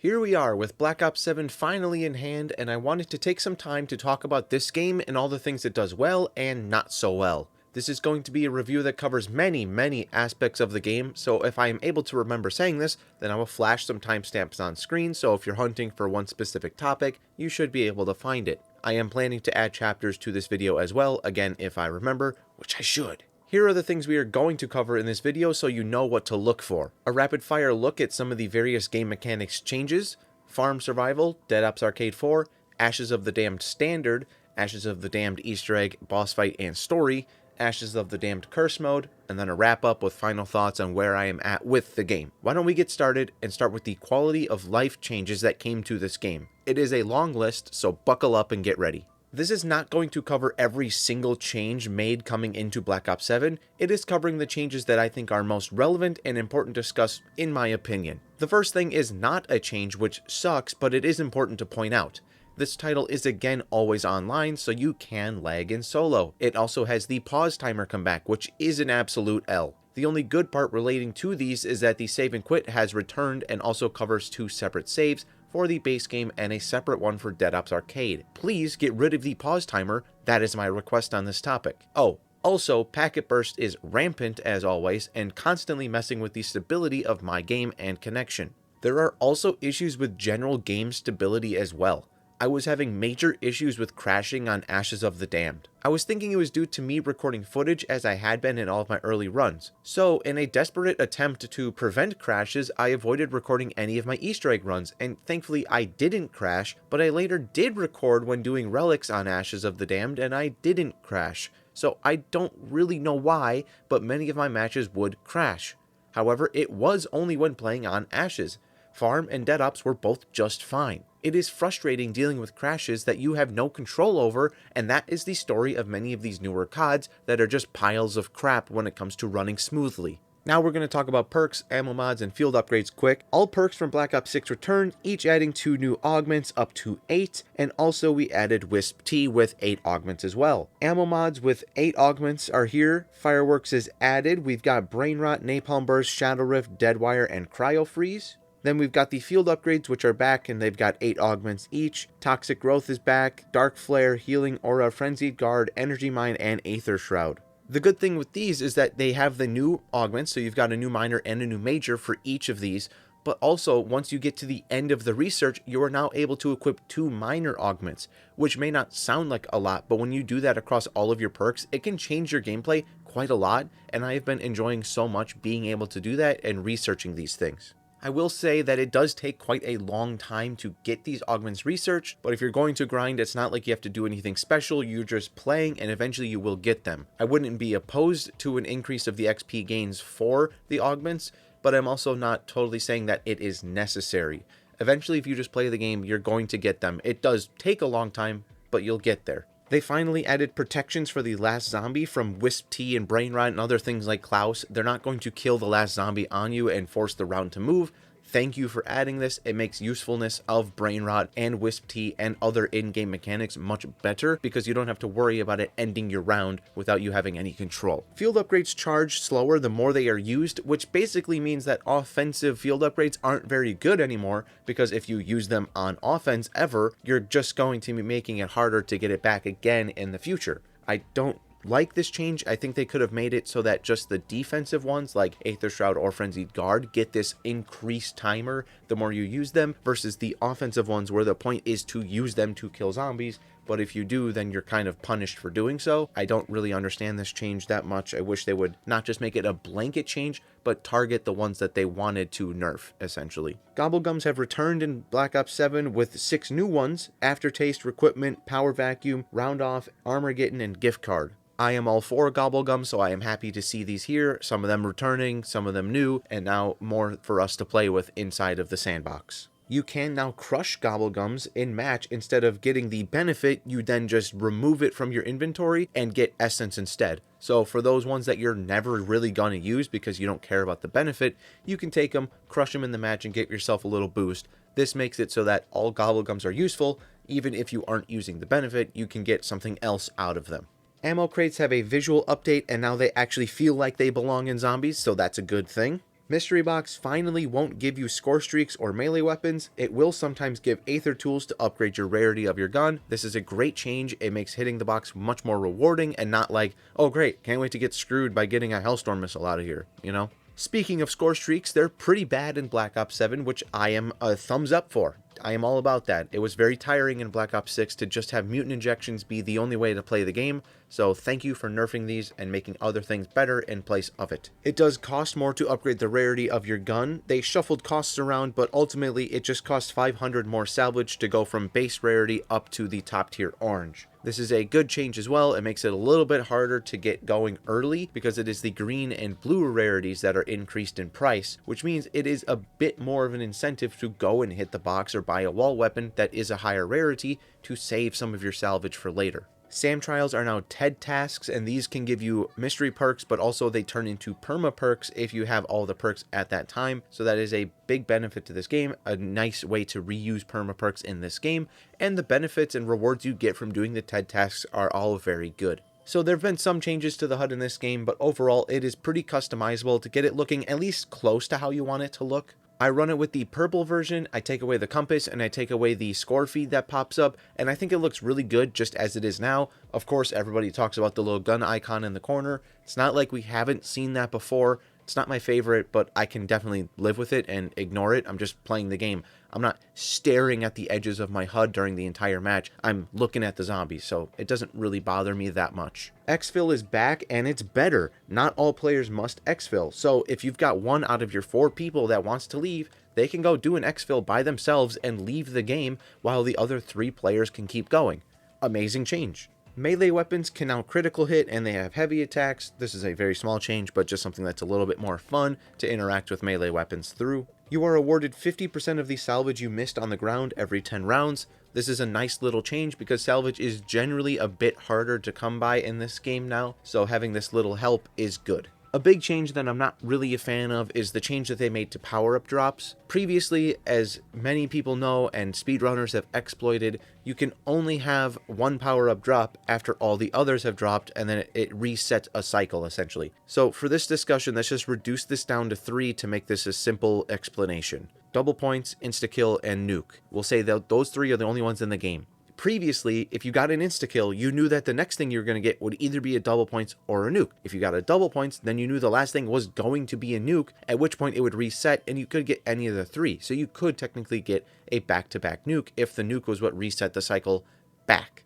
Here we are with Black Ops 7 finally in hand, and I wanted to take some time to talk about this game and all the things it does well and not so well. This is going to be a review that covers many aspects of the game, so if I am able to remember saying this, then I will flash some timestamps on screen, so if you're hunting for one specific topic, you should be able to find it. I am planning to add chapters to this video as well, again if I remember, which I should. Here are the things we are going to cover in this video so you know what to look for. A rapid fire look at some of the various game mechanics changes, Farm Survival, Dead Ops Arcade 4, Ashes of the Damned Standard, Ashes of the Damned Easter Egg, Boss Fight and Story, Ashes of the Damned Curse Mode, and then a wrap up with final thoughts on where I am at with the game. Why don't we get started and start with the quality of life changes that came to this game. It is a long list, so buckle up and get ready. This is not going to cover every single change made coming into Black Ops 7, it is covering the changes that I think are most relevant and important to discuss in my opinion. The first thing is not a change which sucks, but it is important to point out. This title is again always online, so you can lag in solo. It also has the pause timer come back, which is an absolute L. The only good part relating to these is that the save and quit has returned and also covers 2 separate saves for the base game and a separate one for Dead Ops Arcade. Please get rid of the pause timer, that is my request on this topic. Oh, also, packet burst is rampant as always and constantly messing with the stability of my game and connection. There are also issues with general game stability as well. I was having major issues with crashing on Ashes of the Damned. I was thinking it was due to me recording footage as I had been in all of my early runs. So, in a desperate attempt to prevent crashes, I avoided recording any of my Easter egg runs, and thankfully I didn't crash, but I later did record when doing relics on Ashes of the Damned, and I didn't crash. So I don't really know why, but many of my matches would crash. However, it was only when playing on Ashes. Farm and Dead Ops were both just fine. It is frustrating dealing with crashes that you have no control over, and that is the story of many of these newer CODs that are just piles of crap when it comes to running smoothly. Now we're going to talk about perks, ammo mods, and field upgrades quick. All perks from Black Ops 6 returned, each adding 2 new augments up to 8, and also we added Wisp T with 8 augments as well. Ammo mods with 8 augments are here, Fireworks is added, we've got Brain Rot, Napalm Burst, Shadow Rift, Deadwire, and Cryo Freeze. Then we've got the field upgrades, which are back, and they've got 8 augments each. Toxic Growth is back, Dark Flare, Healing Aura, Frenzied Guard, Energy Mine, and Aether Shroud. The good thing with these is that they have the new augments, so you've got a new minor and a new major for each of these, but also once you get to the end of the research, you are now able to equip 2 minor augments, which may not sound like a lot, but when you do that across all of your perks, it can change your gameplay quite a lot, and I have been enjoying so much being able to do that and researching these things. I will say that it does take quite a long time to get these augments researched, but if you're going to grind, it's not like you have to do anything special, you're just playing and eventually you will get them. I wouldn't be opposed to an increase of the XP gains for the augments, but I'm also not totally saying that it is necessary. Eventually, if you just play the game, you're going to get them. It does take a long time, but you'll get there. They finally added protections for the last zombie from Wisp T and Brain Rot and other things like Klaus. They're not going to kill the last zombie on you and force the round to move. Thank you for adding this. It makes usefulness of Brain Rot and Wisp T and other in-game mechanics much better because you don't have to worry about it ending your round without you having any control. Field upgrades charge slower the more they are used, which basically means that offensive field upgrades aren't very good anymore because if you use them on offense ever, you're just going to be making it harder to get it back again in the future. I don't like this change. I think they could have made it so that just the defensive ones like Aether Shroud or Frenzied Guard get this increased timer the more you use them versus the offensive ones where the point is to use them to kill zombies, but if you do, then you're kind of punished for doing so. I don't really understand this change that much. I wish they would not just make it a blanket change, but target the ones that they wanted to nerf, essentially. Gobblegums have returned in Black Ops 7 with 6 new ones: Aftertaste, Requipment, Power Vacuum, Round Off, Armageddon, and Gift Card. I am all for Gobblegum, so I am happy to see these here, some of them returning, some of them new, and now more for us to play with inside of the sandbox. You can now crush Gobblegums in match. Instead of getting the benefit, you then just remove it from your inventory and get essence instead. So for those ones that you're never really going to use because you don't care about the benefit, you can take them, crush them in the match, and get yourself a little boost. This makes it so that all Gobblegums are useful. Even if you aren't using the benefit, you can get something else out of them. Ammo crates have a visual update, and now they actually feel like they belong in zombies, so that's a good thing. Mystery Box finally won't give you score streaks or melee weapons. It will sometimes give Aether tools to upgrade your rarity of your gun. This is a great change. It makes hitting the box much more rewarding and not like, oh great, can't wait to get screwed by getting a Hellstorm missile out of here, you know? Speaking of score streaks, they're pretty bad in Black Ops 7, which I am a thumbs up for. I am all about that. It was very tiring in Black Ops 6 to just have mutant injections be the only way to play the game, so thank you for nerfing these and making other things better in place of it. It does cost more to upgrade the rarity of your gun. They shuffled costs around, but ultimately it just costs 500 more salvage to go from base rarity up to the top tier orange. This is a good change as well. It makes it a little bit harder to get going early because it is the green and blue rarities that are increased in price, which means it is a bit more of an incentive to go and hit the box or buy a wall weapon that is a higher rarity to save some of your salvage for later. SAM trials are now TED tasks, and these can give you mystery perks, but also they turn into perma perks if you have all the perks at that time. So that is a big benefit to this game, a nice way to reuse perma perks in this game, and the benefits and rewards you get from doing the TED tasks are all very good. So there have been some changes to the HUD in this game, but overall it is pretty customizable to get it looking at least close to how you want it to look. I run it with the purple version, I take away the compass, and I take away the score feed that pops up, and I think it looks really good just as it is now. Of course, everybody talks about the little gun icon in the corner. It's not like we haven't seen that before. It's not my favorite, but I can definitely live with it and ignore it. I'm just playing the game. I'm not staring at the edges of my HUD during the entire match. I'm looking at the zombies, so it doesn't really bother me that much. Exfil is back, and it's better. Not all players must exfil, so if you've got one out of your 4 people that wants to leave, they can go do an exfil by themselves and leave the game while the other 3 players can keep going. Amazing change. Melee weapons can now critical hit, and they have heavy attacks. This is a very small change, but just something that's a little bit more fun to interact with melee weapons through. You are awarded 50% of the salvage you missed on the ground every 10 rounds. This is a nice little change because salvage is generally a bit harder to come by in this game now, so having this little help is good. A big change that I'm not really a fan of is the change that they made to power-up drops. Previously, as many people know and speedrunners have exploited, you can only have one power-up drop after all the others have dropped, and then it resets a cycle, essentially. So for this discussion, let's just reduce this down to 3 to make this a simple explanation. Double points, insta-kill, and nuke. We'll say that those 3 are the only ones in the game. Previously, if you got an insta-kill, you knew that the next thing you were going to get would either be a double points or a nuke. If you got a double points, then you knew the last thing was going to be a nuke, at which point it would reset and you could get any of the 3. So you could technically get a back-to-back nuke if the nuke was what reset the cycle back.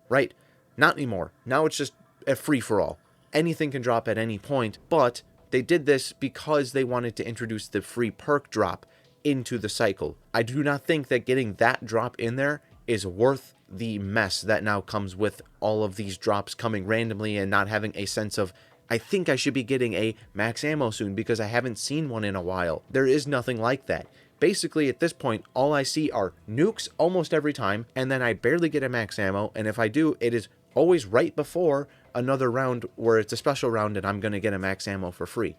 Right? Not anymore. Now it's just a free-for-all. Anything can drop at any point, but they did this because they wanted to introduce the free perk drop into the cycle. I do not think that getting that drop in there is worth the mess that now comes with all of these drops coming randomly and not having a sense of, I think I should be getting a max ammo soon because I haven't seen one in a while. There is nothing like that. Basically, at this point, all I see are nukes almost every time, and then I barely get a max ammo, and if I do, it is always right before another round where it's a special round and I'm going to get a max ammo for free.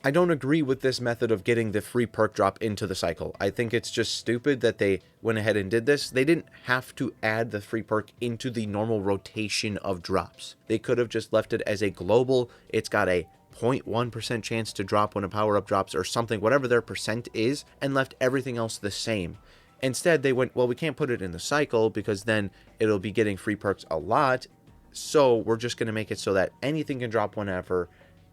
I don't agree with this method of getting the free perk drop into the cycle. I think it's just stupid that they went ahead and did this. They didn't have to add the free perk into the normal rotation of drops. They could have just left it as a global, it's got a 0.1% chance to drop when a power-up drops or something, whatever their percent is, and left everything else the same. Instead, they went, well, we can't put it in the cycle because then it'll be getting free perks a lot, so we're just going to make it so that anything can drop whenever,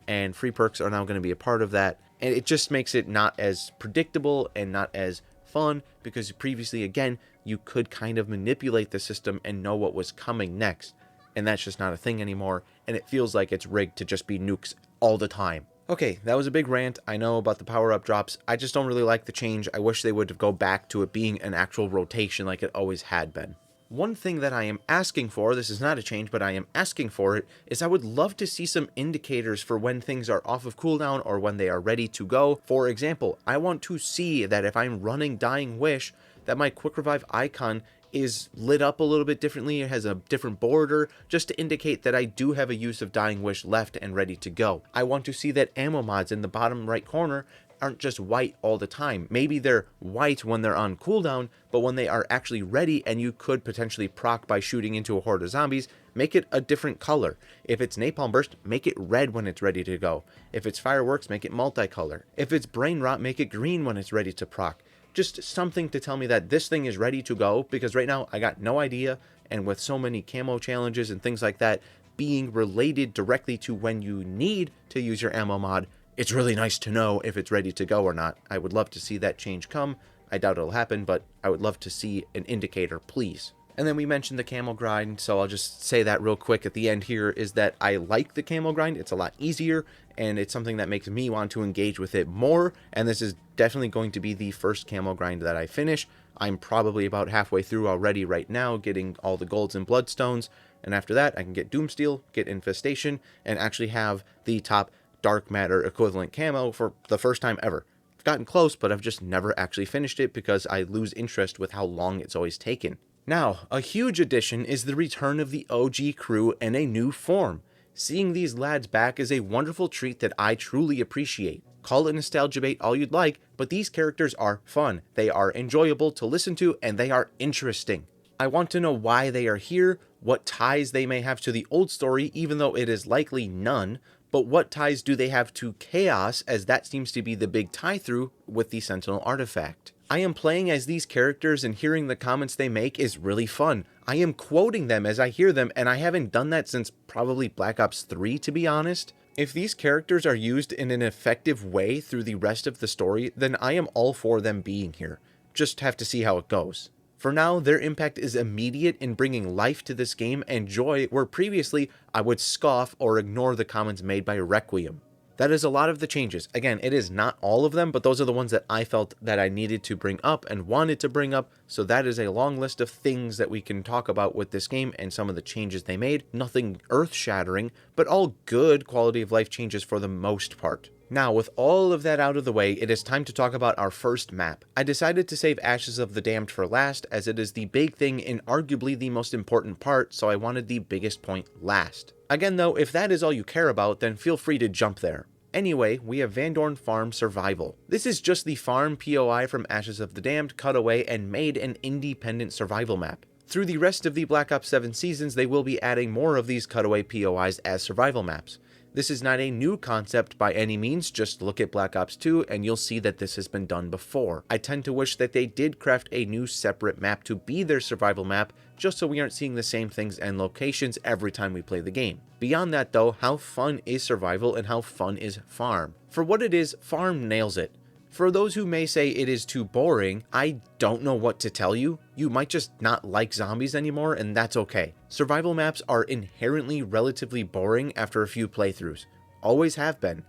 and free perks are now going to be a part of that. And it just makes it not as predictable and not as fun because previously, again, you could kind of manipulate the system and know what was coming next. And that's just not a thing anymore. And it feels like it's rigged to just be nukes all the time. Okay, that was a big rant. I know about the power-up drops. I just don't really like the change. I wish they would go back to it being an actual rotation like it always had been. One thing that I am asking for, this is not a change, but I am asking for it, is I would love to see some indicators for when things are off of cooldown or when they are ready to go. For example, I want to see that if I'm running Dying Wish, that my quick revive icon is lit up a little bit differently, it has a different border, just to indicate that I do have a use of Dying Wish left and ready to go. I want to see that ammo mods in the bottom right corner aren't just white all the time. Maybe they're white when they're on cooldown, but when they are actually ready and you could potentially proc by shooting into a horde of zombies, make it a different color. If it's Napalm Burst, make it red when it's ready to go. If it's Fireworks, make it multicolor. If it's Brain Rot, make it green when it's ready to proc. Just something to tell me that this thing is ready to go, because right now I got no idea, and with so many camo challenges and things like that being related directly to when you need to use your ammo mod, it's really nice to know if it's ready to go or not. I would love to see that change come. I doubt it'll happen, but I would love to see an indicator, please. And then we mentioned the camo grind, so I'll just say that real quick at the end here, is that I like the camo grind. It's a lot easier, and it's something that makes me want to engage with it more, and this is definitely going to be the first camo grind that I finish. I'm probably about halfway through already right now, getting all the golds and bloodstones, and after that I can get Doomsteel, get Infestation, and actually have the top Dark Matter equivalent camo for the first time ever. I've gotten close, but I've just never actually finished it because I lose interest with how long it's always taken. Now, a huge addition is the return of the OG crew in a new form. Seeing these lads back is a wonderful treat that I truly appreciate. Call it nostalgia bait all you'd like, but these characters are fun, they are enjoyable to listen to, and they are interesting. I want to know why they are here, what ties they may have to the old story, even though it is likely none, but what ties do they have to Chaos, as that seems to be the big tie-through with the Sentinel artifact. I am playing as these characters, and hearing the comments they make is really fun. I am quoting them as I hear them, and I haven't done that since probably Black Ops 3, to be honest. If these characters are used in an effective way through the rest of the story, then I am all for them being here. Just have to see how it goes. For now, their impact is immediate in bringing life to this game and joy, where previously I would scoff or ignore the comments made by Requiem. That is a lot of the changes. Again, it is not all of them, but those are the ones that I felt that I needed to bring up and wanted to bring up. So that is a long list of things that we can talk about with this game and some of the changes they made. Nothing earth-shattering, but all good quality of life changes for the most part. Now, with all of that out of the way, it is time to talk about our first map. I decided to save Ashes of the Damned for last, as it is the big thing and arguably the most important part, so I wanted the biggest point last. Again though, if that is all you care about, then feel free to jump there. Anyway, we have Van Dorn Farm Survival. This is just the farm POI from Ashes of the Damned cut away and made an independent survival map. Through the rest of the Black Ops 7 seasons, they will be adding more of these cutaway POIs as survival maps. This is not a new concept by any means, just look at Black Ops 2 and you'll see that this has been done before. I tend to wish that they did craft a new separate map to be their survival map, just so we aren't seeing the same things and locations every time we play the game. Beyond that though, how fun is survival and how fun is farm? For what it is, farm nails it. For those who may say it is too boring, I don't know what to tell you. You might just not like zombies anymore, and that's okay. Survival maps are inherently relatively boring after a few playthroughs. Always have been.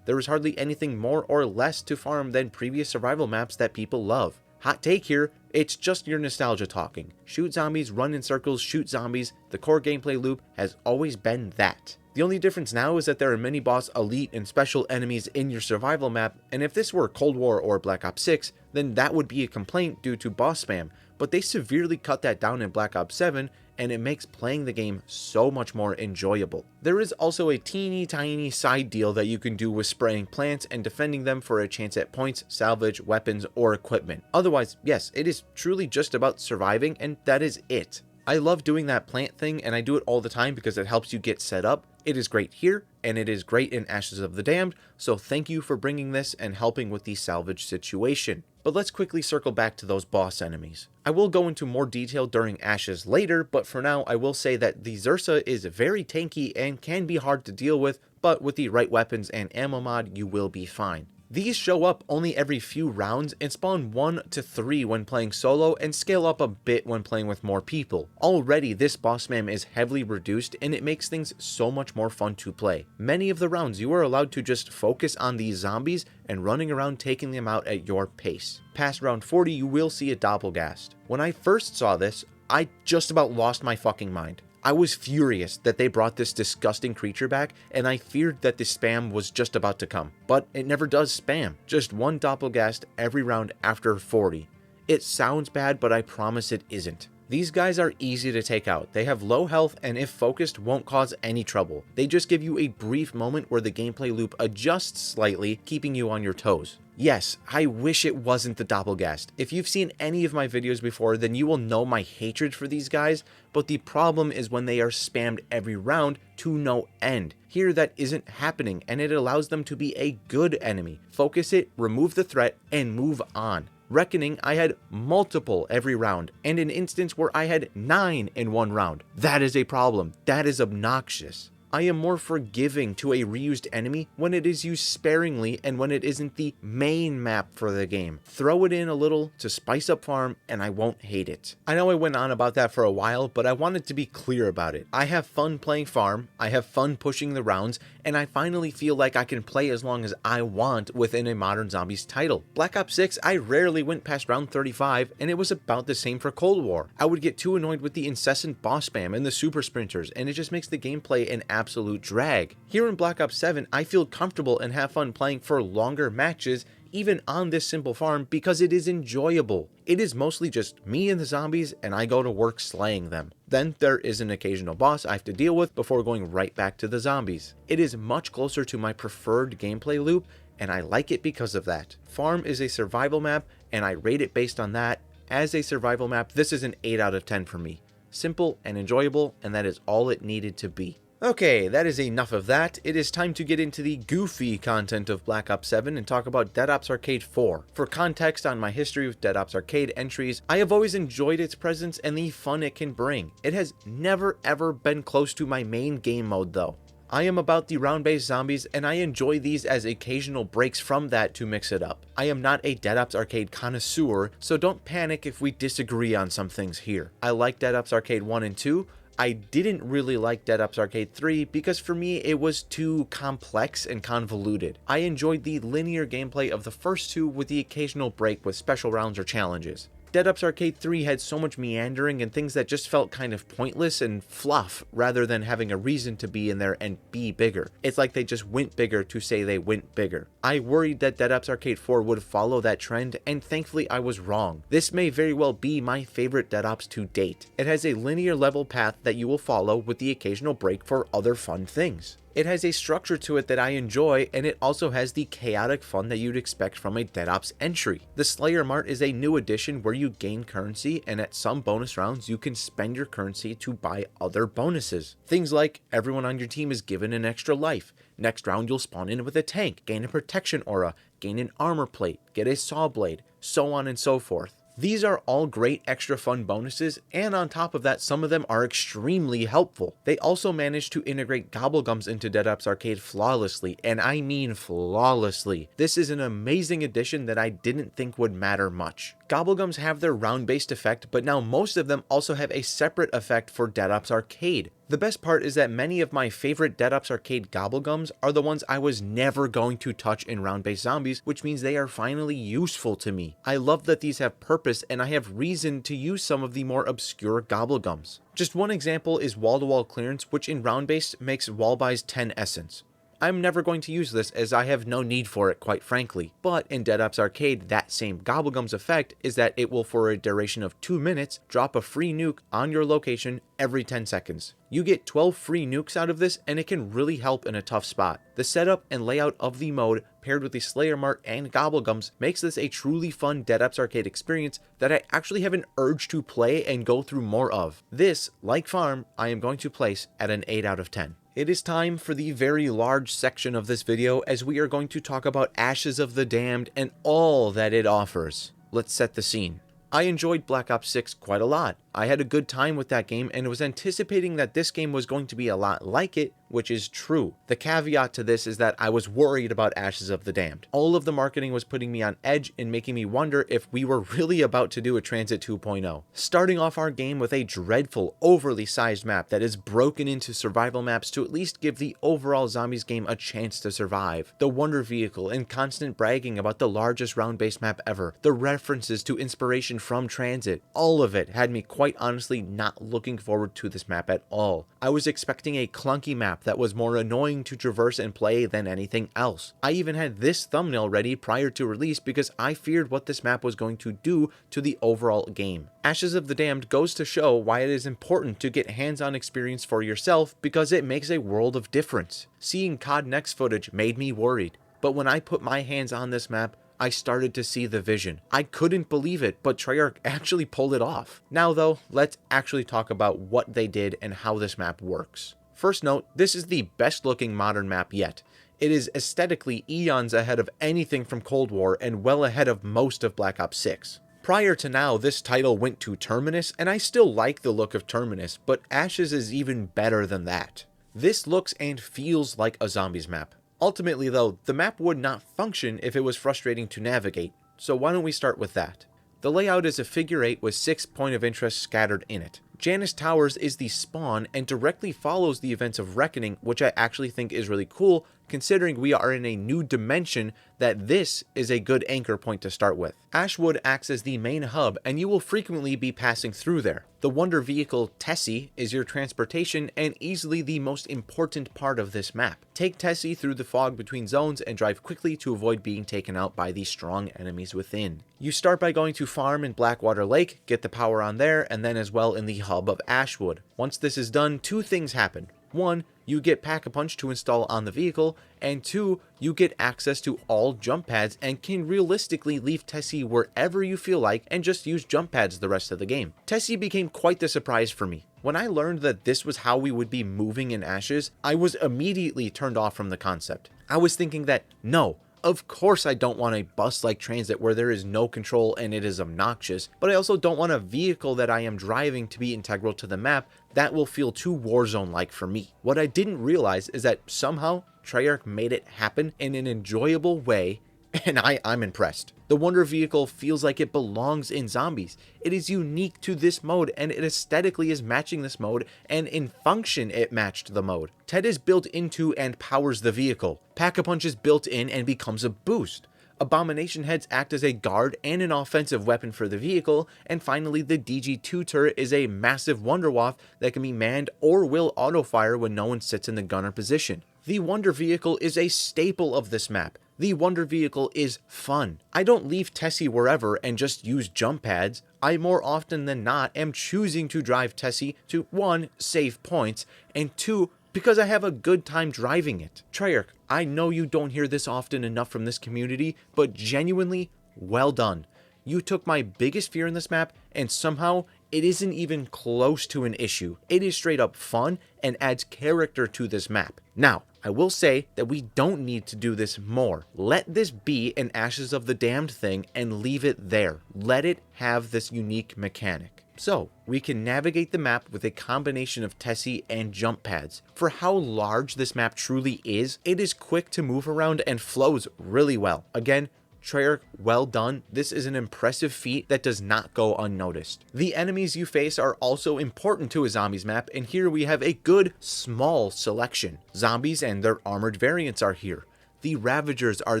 There is hardly anything more or less to farm than previous survival maps that people love. Hot take here, it's just your nostalgia talking. Shoot zombies, run in circles, shoot zombies. The core gameplay loop has always been that. The only difference now is that there are mini-boss, elite, and special enemies in your survival map, and if this were Cold War or Black Ops 6, then that would be a complaint due to boss spam, but they severely cut that down in Black Ops 7, and it makes playing the game so much more enjoyable. There is also a teeny tiny side deal that you can do with spraying plants and defending them for a chance at points, salvage, weapons, or equipment. Otherwise, yes, it is truly just about surviving, and that is it. I love doing that plant thing, and I do it all the time because it helps you get set up. It is great here, and it is great in Ashes of the Damned, so thank you for bringing this and helping with the salvage situation. But let's quickly circle back to those boss enemies. I will go into more detail during Ashes later, but for now I will say that the Zersa is very tanky and can be hard to deal with, but with the right weapons and ammo mod you will be fine. These show up only every few rounds and spawn 1 to 3 when playing solo and scale up a bit when playing with more people. Already this boss spam is heavily reduced and it makes things so much more fun to play. Many of the rounds you are allowed to just focus on these zombies and running around taking them out at your pace. Past round 40 you will see a Doppelgast. When I first saw this, I just about lost my fucking mind. I was furious that they brought this disgusting creature back, and I feared that the spam was just about to come. But it never does spam, just one Doppelgast every round after 40. It sounds bad, but I promise it isn't. These guys are easy to take out. They have low health and if focused won't cause any trouble. They just give you a brief moment where the gameplay loop adjusts slightly, keeping you on your toes. Yes, I wish it wasn't the Doppelgast. If you've seen any of my videos before, then you will know my hatred for these guys, but the problem is when they are spammed every round to no end. Here that isn't happening, and it allows them to be a good enemy. Focus it, remove the threat, and move on. Reckoning, I had multiple every round, and an instance where I had 9 in one round. That is a problem. That is obnoxious. I am more forgiving to a reused enemy when it is used sparingly and when it isn't the main map for the game. Throw it in a little to spice up farm and I won't hate it. I know I went on about that for a while, but I wanted to be clear about it. I have fun playing farm, I have fun pushing the rounds, and I finally feel like I can play as long as I want within a modern zombies title. Black Ops 6, I rarely went past round 35, and it was about the same for Cold War. I would get too annoyed with the incessant boss spam and the super sprinters, and it just makes the gameplay an absolute drag. Here in Black Ops 7, I feel comfortable and have fun playing for longer matches, even on this simple farm, because it is enjoyable. It is mostly just me and the zombies, and I go to work slaying them. Then there is an occasional boss I have to deal with before going right back to the zombies. It is much closer to my preferred gameplay loop, and I like it because of that. Farm is a survival map, and I rate it based on that. As a survival map, this is an 8 out of 10 for me. Simple and enjoyable, and that is all it needed to be. Okay, that is enough of that. It is time to get into the goofy content of Black Ops 7 and talk about Dead Ops Arcade 4. For context on my history with Dead Ops Arcade entries, I have always enjoyed its presence and the fun it can bring. It has never ever been close to my main game mode though. I am about the round-based zombies, and I enjoy these as occasional breaks from that to mix it up. I am not a Dead Ops Arcade connoisseur, so don't panic if we disagree on some things here. I like Dead Ops Arcade 1 and 2, I didn't really like Dead Ops Arcade 3 because for me it was too complex and convoluted. I enjoyed the linear gameplay of the first two with the occasional break with special rounds or challenges. Dead Ops Arcade 3 had so much meandering and things that just felt kind of pointless and fluff rather than having a reason to be in there and be bigger. It's like they just went bigger to say they went bigger. I worried that Dead Ops Arcade 4 would follow that trend, and thankfully I was wrong. This may very well be my favorite Dead Ops to date. It has a linear level path that you will follow with the occasional break for other fun things. It has a structure to it that I enjoy, and it also has the chaotic fun that you'd expect from a Dead Ops entry. The Slayer Mart is a new addition where you gain currency, and at some bonus rounds you can spend your currency to buy other bonuses. Things like everyone on your team is given an extra life. Next round you'll spawn in with a tank, gain a protection aura, gain an armor plate, get a saw blade, so on and so forth. These are all great extra fun bonuses, and on top of that, some of them are extremely helpful. They also managed to integrate Gobblegums into Dead Ops Arcade flawlessly, and I mean flawlessly. This is an amazing addition that I didn't think would matter much. Gobblegums have their round-based effect, but now most of them also have a separate effect for Dead Ops Arcade. The best part is that many of my favorite Dead Ops Arcade Gobblegums are the ones I was never going to touch in round-based zombies, which means they are finally useful to me. I love that these have purpose, and I have reason to use some of the more obscure Gobblegums. Just one example is wall-to-wall clearance, which in round-based makes wall buys 10 essence. I'm never going to use this as I have no need for it, quite frankly. But in Dead Ops Arcade, that same Gobblegums effect is that it will, for a duration of 2 minutes, drop a free nuke on your location every 10 seconds. You get 12 free nukes out of this, and it can really help in a tough spot. The setup and layout of the mode, paired with the Slayer Mart and Gobblegums, makes this a truly fun Dead Ops Arcade experience that I actually have an urge to play and go through more of. This, like Farm, I am going to place at an 8 out of 10. It is time for the very large section of this video, as we are going to talk about Ashes of the Damned and all that it offers. Let's set the scene. I enjoyed Black Ops 6 quite a lot. I had a good time with that game and was anticipating that this game was going to be a lot like it, which is true. The caveat to this is that I was worried about Ashes of the Damned. All of the marketing was putting me on edge and making me wonder if we were really about to do a Transit 2.0. Starting off our game with a dreadful, overly sized map that is broken into survival maps to at least give the overall zombies game a chance to survive. The wonder vehicle and constant bragging about the largest round-based map ever. The references to inspiration from Transit. All of it had me quite honestly not looking forward to this map at all. I was expecting a clunky map that was more annoying to traverse and play than anything else. I even had this thumbnail ready prior to release because I feared what this map was going to do to the overall game. Ashes of the Damned goes to show why it is important to get hands-on experience for yourself, because it makes a world of difference. Seeing COD Next footage made me worried, but when I put my hands on this map, I started to see the vision. I couldn't believe it, but Treyarch actually pulled it off. Now though, let's actually talk about what they did and how this map works. First note, this is the best looking modern map yet. It is aesthetically eons ahead of anything from Cold War and well ahead of most of Black Ops 6. Prior to now, this title went to Terminus, and I still like the look of Terminus, but Ashes is even better than that. This looks and feels like a zombies map. Ultimately though, the map would not function if it was frustrating to navigate, so why don't we start with that. The layout is a figure 8 with 6 points of interest scattered in it. Janus Towers is the spawn and directly follows the events of Reckoning, which I actually think is really cool considering we are in a new dimension that this is a good anchor point to start with. Ashwood acts as the main hub and you will frequently be passing through there. The wonder vehicle Tessie is your transportation and easily the most important part of this map. Take Tessie through the fog between zones and drive quickly to avoid being taken out by the strong enemies within. You start by going to farm in Blackwater Lake, get the power on there, and then as well in the hub of Ashwood. Once this is done, two things happen. One, you get Pack-a-Punch to install on the vehicle, and two, you get access to all jump pads and can realistically leave Tessie wherever you feel like and just use jump pads the rest of the game. Tessie became quite the surprise for me. When I learned that this was how we would be moving in Ashes, I was immediately turned off from the concept. I was thinking that, no, of course I don't want a bus-like transit where there is no control and it is obnoxious, but I also don't want a vehicle that I am driving to be integral to the map. That will feel too Warzone-like for me. What I didn't realize is that somehow Treyarch made it happen in an enjoyable way, and I'm impressed. The Wonder Vehicle feels like it belongs in Zombies. It is unique to this mode, and it aesthetically is matching this mode, and in function it matched the mode. Ted is built into and powers the vehicle. Pack-a-Punch is built in and becomes a boost. Abomination heads act as a guard and an offensive weapon for the vehicle, and finally the DG2 turret is a massive Wonder Waff that can be manned or will auto-fire when no one sits in the gunner position. The Wonder Vehicle is a staple of this map. The Wonder Vehicle is fun. I don't leave Tessie wherever and just use jump pads. I more often than not am choosing to drive Tessie to 1, save points, and 2, because I have a good time driving it. Treyarch, I know you don't hear this often enough from this community, but genuinely, well done. You took my biggest fear in this map, and somehow it isn't even close to an issue. It is straight up fun and adds character to this map. Now, I will say that we don't need to do this more. Let this be an Ashes of the Damned thing and leave it there. Let it have this unique mechanic. So, we can navigate the map with a combination of Tessie and jump pads. For how large this map truly is, it is quick to move around and flows really well. Again, Treyarch, well done. This is an impressive feat that does not go unnoticed. The enemies you face are also important to a zombies map, and here we have a good, small selection. Zombies and their armored variants are here. The Ravagers are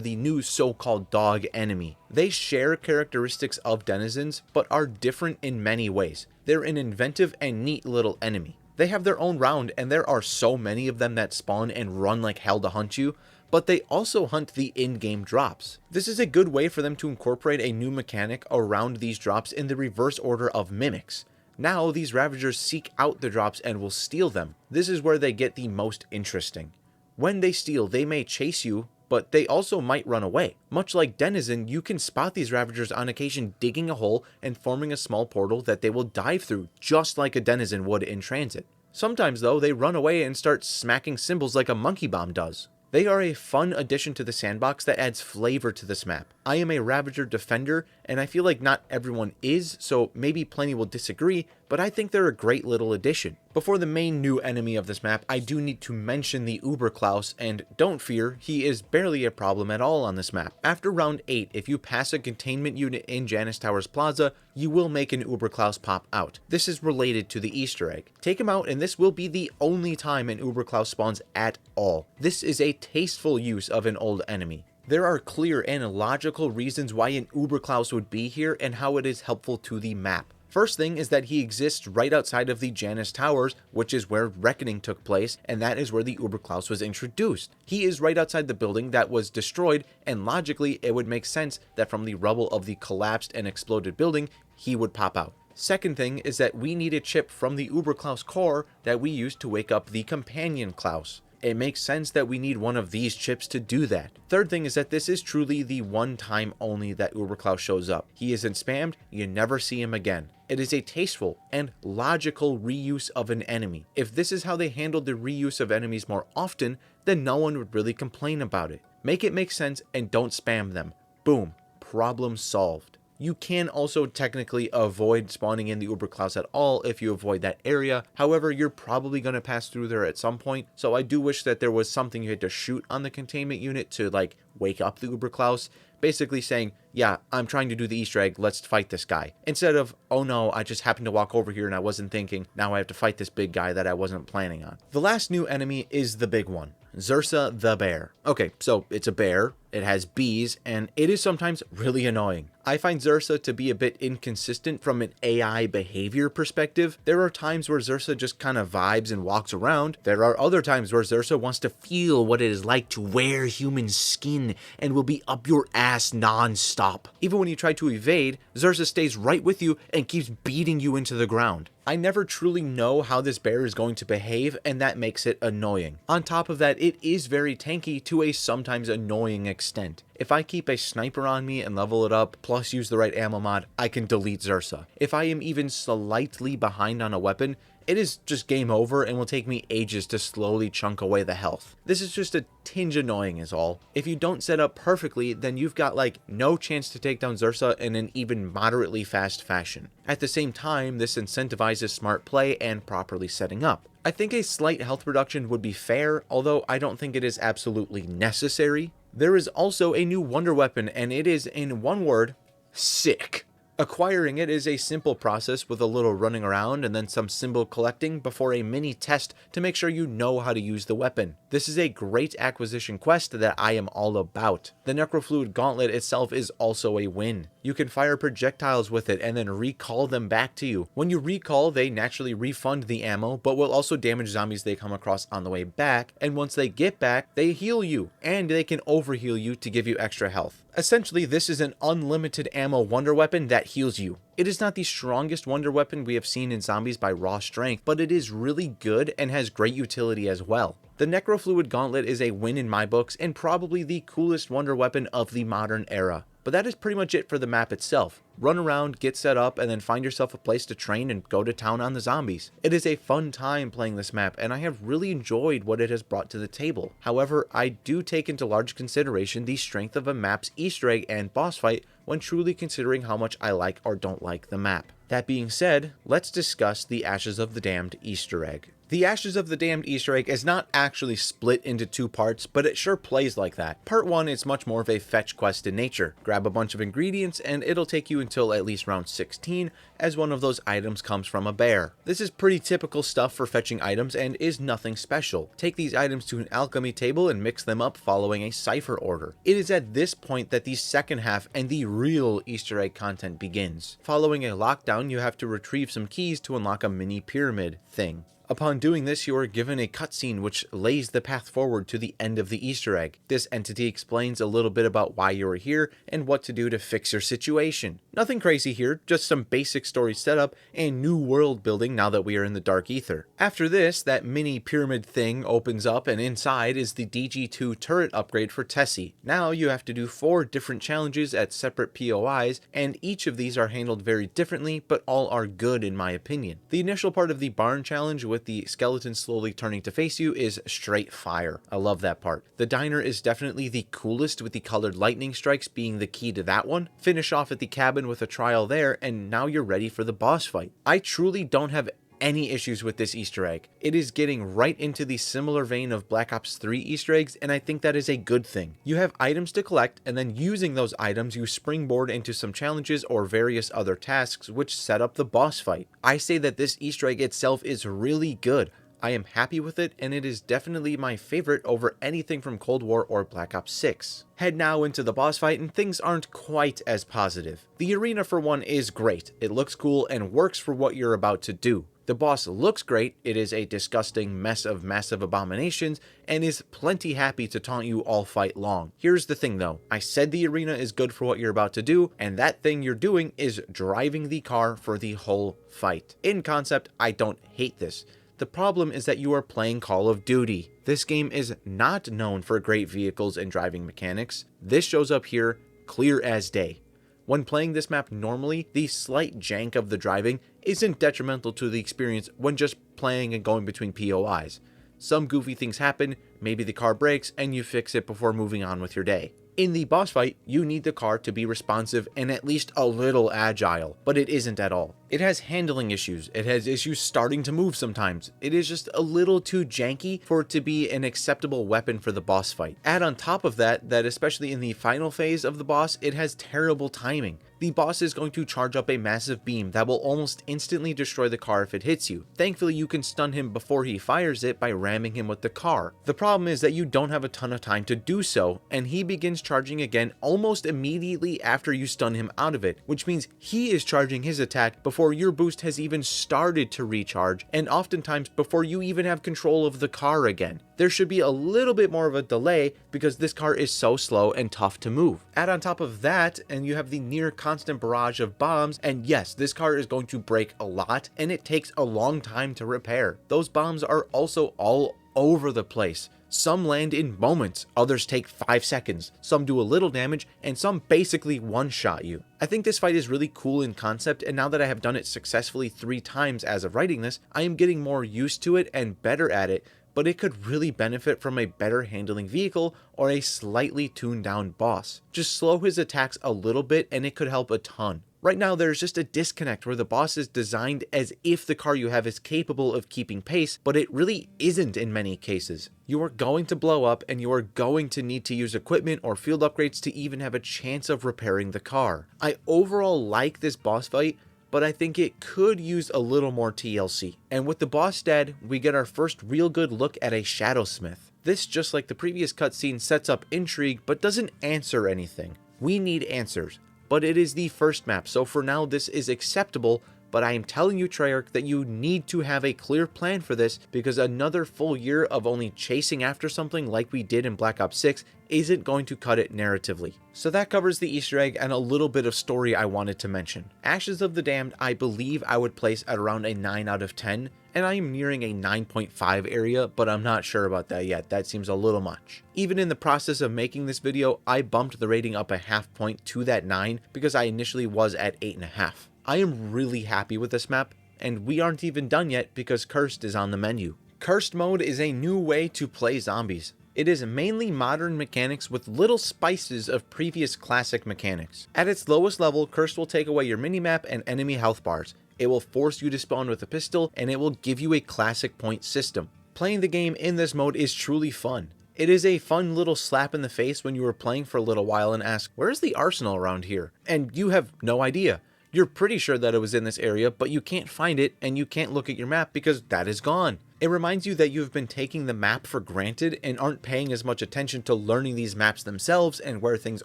the new so-called dog enemy. They share characteristics of denizens, but are different in many ways. They're an inventive and neat little enemy. They have their own round, and there are so many of them that spawn and run like hell to hunt you, but they also hunt the in-game drops. This is a good way for them to incorporate a new mechanic around these drops in the reverse order of mimics. Now these Ravagers seek out the drops and will steal them. This is where they get the most interesting. When they steal, they may chase you, but they also might run away. Much like Denizen, you can spot these Ravagers on occasion digging a hole and forming a small portal that they will dive through, just like a Denizen would in transit. Sometimes though, they run away and start smacking symbols like a monkey bomb does. They are a fun addition to the sandbox that adds flavor to this map. I am a Ravager defender, and I feel like not everyone is, so maybe plenty will disagree, but I think they're a great little addition. Before the main new enemy of this map, I do need to mention the Uberklaus, and don't fear, he is barely a problem at all on this map. After round 8, if you pass a containment unit in Janus Towers Plaza, you will make an Uberklaus pop out. This is related to the Easter egg. Take him out, and this will be the only time an Uberklaus spawns at all. This is a tasteful use of an old enemy. There are clear and logical reasons why an Uberklaus would be here and how it is helpful to the map. First thing is that he exists right outside of the Janus Towers, which is where Reckoning took place, and that is where the Uberklaus was introduced. He is right outside the building that was destroyed, and logically it would make sense that from the rubble of the collapsed and exploded building, he would pop out. Second thing is that we need a chip from the Uberklaus core that we use to wake up the Companion Klaus. It makes sense that we need one of these chips to do that. Third thing is that this is truly the one time only that Uberklaus shows up. He isn't spammed, you never see him again. It is a tasteful and logical reuse of an enemy. If this is how they handled the reuse of enemies more often, then no one would really complain about it. Make it make sense and don't spam them. Boom, problem solved. You can also technically avoid spawning in the Uberklaus at all if you avoid that area. However, you're probably going to pass through there at some point. So I do wish that there was something you had to shoot on the containment unit to like wake up the Uberklaus. Basically saying, yeah, I'm trying to do the Easter egg, let's fight this guy. Instead of, oh no, I just happened to walk over here and I wasn't thinking, now I have to fight this big guy that I wasn't planning on. The last new enemy is the big one, Zursa the bear. Okay, so it's a bear, it has bees, and it is sometimes really annoying. I find Zursa to be a bit inconsistent from an AI behavior perspective. There are times where Zursa just kind of vibes and walks around. There are other times where Zursa wants to feel what it is like to wear human skin and will be up your ass non-stop. Even when you try to evade, Zursa stays right with you and keeps beating you into the ground. I never truly know how this bear is going to behave, and that makes it annoying. On top of that, it is very tanky to a sometimes annoying extent. If I keep a sniper on me and level it up, plus use the right ammo mod, I can delete Zursa. If I am even slightly behind on a weapon, it is just game over and will take me ages to slowly chunk away the health. This is just a tinge annoying is all. If you don't set up perfectly, then you've got like no chance to take down Zursa in an even moderately fast fashion. At the same time, this incentivizes smart play and properly setting up. I think a slight health reduction would be fair, although I don't think it is absolutely necessary. There is also a new wonder weapon, and it is, in one word, sick. Acquiring it is a simple process with a little running around and then some symbol collecting before a mini test to make sure you know how to use the weapon. This is a great acquisition quest that I am all about. The Necrofluid Gauntlet itself is also a win. You can fire projectiles with it and then recall them back to you. When you recall, they naturally refund the ammo, but will also damage zombies they come across on the way back, and once they get back, they heal you, and they can overheal you to give you extra health. Essentially, this is an unlimited ammo wonder weapon that heals you. It is not the strongest wonder weapon we have seen in zombies by raw strength, but it is really good and has great utility as well. The Necrofluid Gauntlet is a win in my books and probably the coolest wonder weapon of the modern era. But that is pretty much it for the map itself. Run around, get set up, and then find yourself a place to train and go to town on the zombies. It is a fun time playing this map, and I have really enjoyed what it has brought to the table. However, I do take into large consideration the strength of a map's Easter egg and boss fight when truly considering how much I like or don't like the map. That being said, let's discuss the Ashes of the Damned Easter egg. The Ashes of the Damned Easter egg is not actually split into two parts, but it sure plays like that. Part 1 is much more of a fetch quest in nature. Grab a bunch of ingredients and it'll take you until at least round 16, as one of those items comes from a bear. This is pretty typical stuff for fetching items and is nothing special. Take these items to an alchemy table and mix them up following a cipher order. It is at this point that the second half and the real Easter egg content begins. Following a lockdown, you have to retrieve some keys to unlock a mini pyramid thing. Upon doing this, you are given a cutscene which lays the path forward to the end of the Easter egg. This entity explains a little bit about why you are here and what to do to fix your situation. Nothing crazy here, just some basic story setup and new world building now that we are in the Dark Ether. After this, that mini pyramid thing opens up and inside is the DG2 turret upgrade for Tessie. Now you have to do 4 different challenges at separate POIs, and each of these are handled very differently, but all are good in my opinion. The initial part of the barn challenge with the skeleton slowly turning to face you is straight fire. I love that part. The diner is definitely the coolest, with the colored lightning strikes being the key to that one. Finish off at the cabin with a trial there, and now you're ready for the boss fight. I truly don't have any issues with this Easter egg. It is getting right into the similar vein of Black Ops 3 Easter eggs, and I think that is a good thing. You have items to collect, and then using those items you springboard into some challenges or various other tasks which set up the boss fight. I say that this Easter egg itself is really good. I am happy with it, and it is definitely my favorite over anything from Cold War or Black Ops 6. Head now into the boss fight, and things aren't quite as positive. The arena for one is great. It looks cool and works for what you're about to do. The boss looks great, it is a disgusting mess of massive abominations, and is plenty happy to taunt you all fight long. Here's the thing though, I said the arena is good for what you're about to do, and that thing you're doing is driving the car for the whole fight. In concept, I don't hate this. The problem is that you are playing Call of Duty. This game is not known for great vehicles and driving mechanics. This shows up here clear as day. When playing this map normally, the slight jank of the driving isn't detrimental to the experience when just playing and going between POIs. Some goofy things happen, maybe the car breaks, and you fix it before moving on with your day. In the boss fight, you need the car to be responsive and at least a little agile, but it isn't at all. It has handling issues, it has issues starting to move sometimes. It is just a little too janky for it to be an acceptable weapon for the boss fight. Add on top of that especially in the final phase of the boss, it has terrible timing. The boss is going to charge up a massive beam that will almost instantly destroy the car if it hits you. Thankfully, you can stun him before he fires it by ramming him with the car. The problem is that you don't have a ton of time to do so, and he begins charging again almost immediately after you stun him out of it, which means he is charging his attack before your boost has even started to recharge, and oftentimes before you even have control of the car again. There should be a little bit more of a delay because this car is so slow and tough to move. Add on top of that, and you have the near constant barrage of bombs, and yes, this car is going to break a lot, and it takes a long time to repair. Those bombs are also all over the place. Some land in moments, others take 5 seconds, some do a little damage, and some basically one-shot you. I think this fight is really cool in concept, and now that I have done it successfully 3 times as of writing this, I am getting more used to it and better at it, but it could really benefit from a better handling vehicle or a slightly tuned down boss. Just slow his attacks a little bit and it could help a ton. Right now there's just a disconnect where the boss is designed as if the car you have is capable of keeping pace, but it really isn't in many cases. You are going to blow up and you are going to need to use equipment or field upgrades to even have a chance of repairing the car. I overall like this boss fight, but I think it could use a little more TLC. And with the boss dead, we get our first real good look at a Shadowsmith. This, just like the previous cutscene, sets up intrigue but doesn't answer anything. We need answers, but it is the first map, so for now this is acceptable, but I am telling you, Treyarch, that you need to have a clear plan for this, because another full year of only chasing after something like we did in Black Ops 6 isn't going to cut it narratively. So that covers the Easter egg and a little bit of story I wanted to mention. Ashes of the Damned, I believe I would place at around a 9 out of 10, and I am nearing a 9.5 area, but I'm not sure about that yet. That seems a little much. Even in the process of making this video, I bumped the rating up a half point to that 9 because I initially was at 8.5. I am really happy with this map, and we aren't even done yet because Cursed is on the menu. Cursed mode is a new way to play zombies. It is mainly modern mechanics with little spices of previous classic mechanics. At its lowest level, Cursed will take away your minimap and enemy health bars. It will force you to spawn with a pistol, and it will give you a classic point system. Playing the game in this mode is truly fun. It is a fun little slap in the face when you are playing for a little while and ask, where's the arsenal around here? And you have no idea. You're pretty sure that it was in this area, but you can't find it and you can't look at your map because that is gone. It reminds you that you've been taking the map for granted and aren't paying as much attention to learning these maps themselves and where things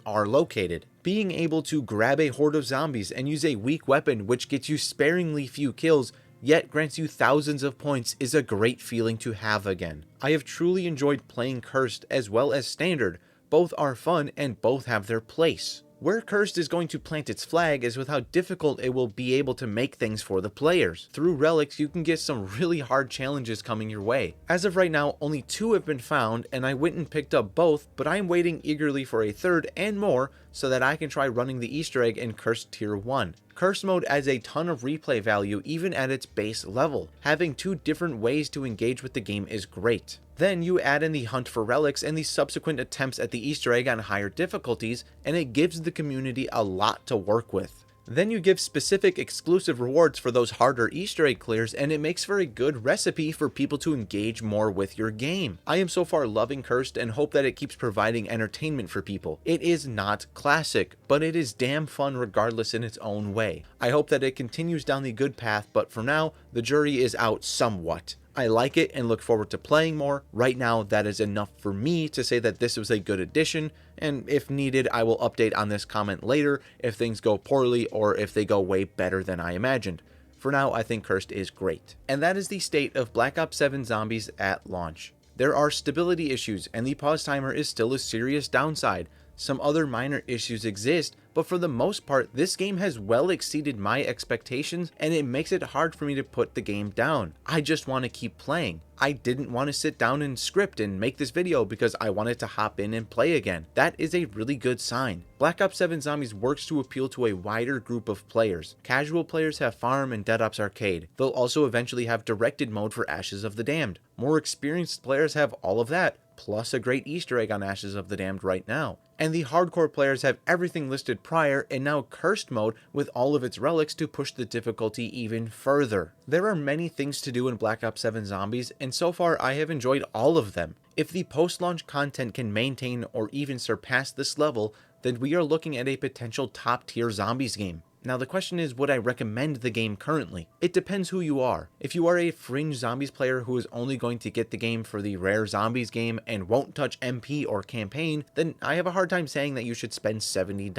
are located. Being able to grab a horde of zombies and use a weak weapon which gets you sparingly few kills, yet grants you thousands of points, is a great feeling to have again. I have truly enjoyed playing Cursed as well as Standard. Both are fun and both have their place. Where Cursed is going to plant its flag is with how difficult it will be able to make things for the players. Through relics, you can get some really hard challenges coming your way. As of right now, only 2 have been found, and I went and picked up both, but I'm waiting eagerly for a third and more so that I can try running the Easter egg in Cursed Tier 1. Cursed mode adds a ton of replay value even at its base level. Having 2 different ways to engage with the game is great. Then you add in the hunt for relics and the subsequent attempts at the Easter egg on higher difficulties, and it gives the community a lot to work with. Then you give specific exclusive rewards for those harder Easter egg clears, and it makes for a good recipe for people to engage more with your game. I am so far loving Cursed and hope that it keeps providing entertainment for people. It is not classic, but it is damn fun regardless in its own way. I hope that it continues down the good path, but for now, the jury is out somewhat. I like it and look forward to playing more. Right now, that is enough for me to say that this was a good addition, and if needed, I will update on this comment later if things go poorly or if they go way better than I imagined. For now, I think Cursed is great. And that is the state of Black Ops 7 Zombies at launch. There are stability issues, and the pause timer is still a serious downside. Some other minor issues exist, but for the most part, this game has well exceeded my expectations and it makes it hard for me to put the game down. I just want to keep playing. I didn't want to sit down and script and make this video because I wanted to hop in and play again. That is a really good sign. Black Ops 7 Zombies works to appeal to a wider group of players. Casual players have Farm and Dead Ops Arcade. They'll also eventually have Directed Mode for Ashes of the Damned. More experienced players have all of that, plus a great Easter egg on Ashes of the Damned right now. And the hardcore players have everything listed prior and now Cursed Mode with all of its relics to push the difficulty even further. There are many things to do in Black Ops 7 Zombies, and so far I have enjoyed all of them. If the post-launch content can maintain or even surpass this level, then we are looking at a potential top-tier Zombies game. Now the question is, would I recommend the game currently? It depends who you are. If you are a fringe Zombies player who is only going to get the game for the rare Zombies game and won't touch MP or campaign, then I have a hard time saying that you should spend $70.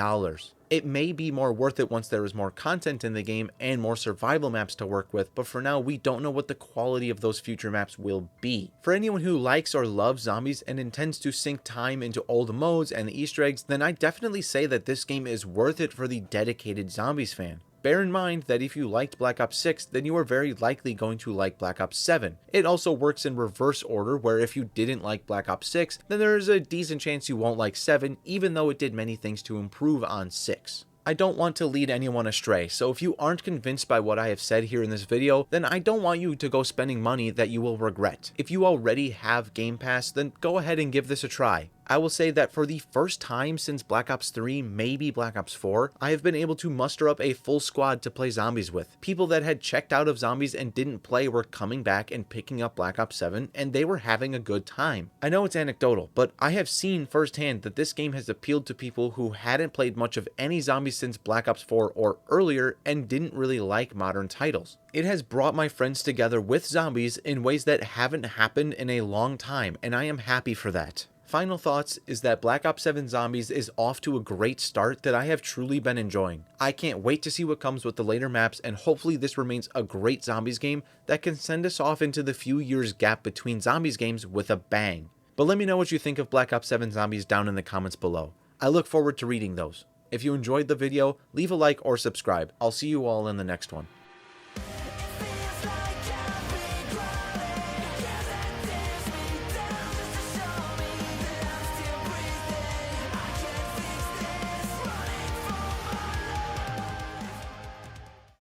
It may be more worth it once there is more content in the game and more survival maps to work with, but for now we don't know what the quality of those future maps will be. For anyone who likes or loves zombies and intends to sink time into old modes and the Easter eggs, then I definitely say that this game is worth it for the dedicated zombies fan. Bear in mind that if you liked Black Ops 6, then you are very likely going to like Black Ops 7. It also works in reverse order, where if you didn't like Black Ops 6, then there is a decent chance you won't like 7, even though it did many things to improve on 6. I don't want to lead anyone astray, so if you aren't convinced by what I have said here in this video, then I don't want you to go spending money that you will regret. If you already have Game Pass, then go ahead and give this a try. I will say that for the first time since Black Ops 3, maybe Black Ops 4, I have been able to muster up a full squad to play zombies with. People that had checked out of zombies and didn't play were coming back and picking up Black Ops 7, and they were having a good time. I know it's anecdotal, but I have seen firsthand that this game has appealed to people who hadn't played much of any zombies since Black Ops 4 or earlier and didn't really like modern titles. It has brought my friends together with zombies in ways that haven't happened in a long time, and I am happy for that. Final thoughts is that Black Ops 7 Zombies is off to a great start that I have truly been enjoying. I can't wait to see what comes with the later maps, and hopefully this remains a great zombies game that can send us off into the few years gap between zombies games with a bang. But let me know what you think of Black Ops 7 Zombies down in the comments below. I look forward to reading those. If you enjoyed the video, leave a like or subscribe. I'll see you all in the next one.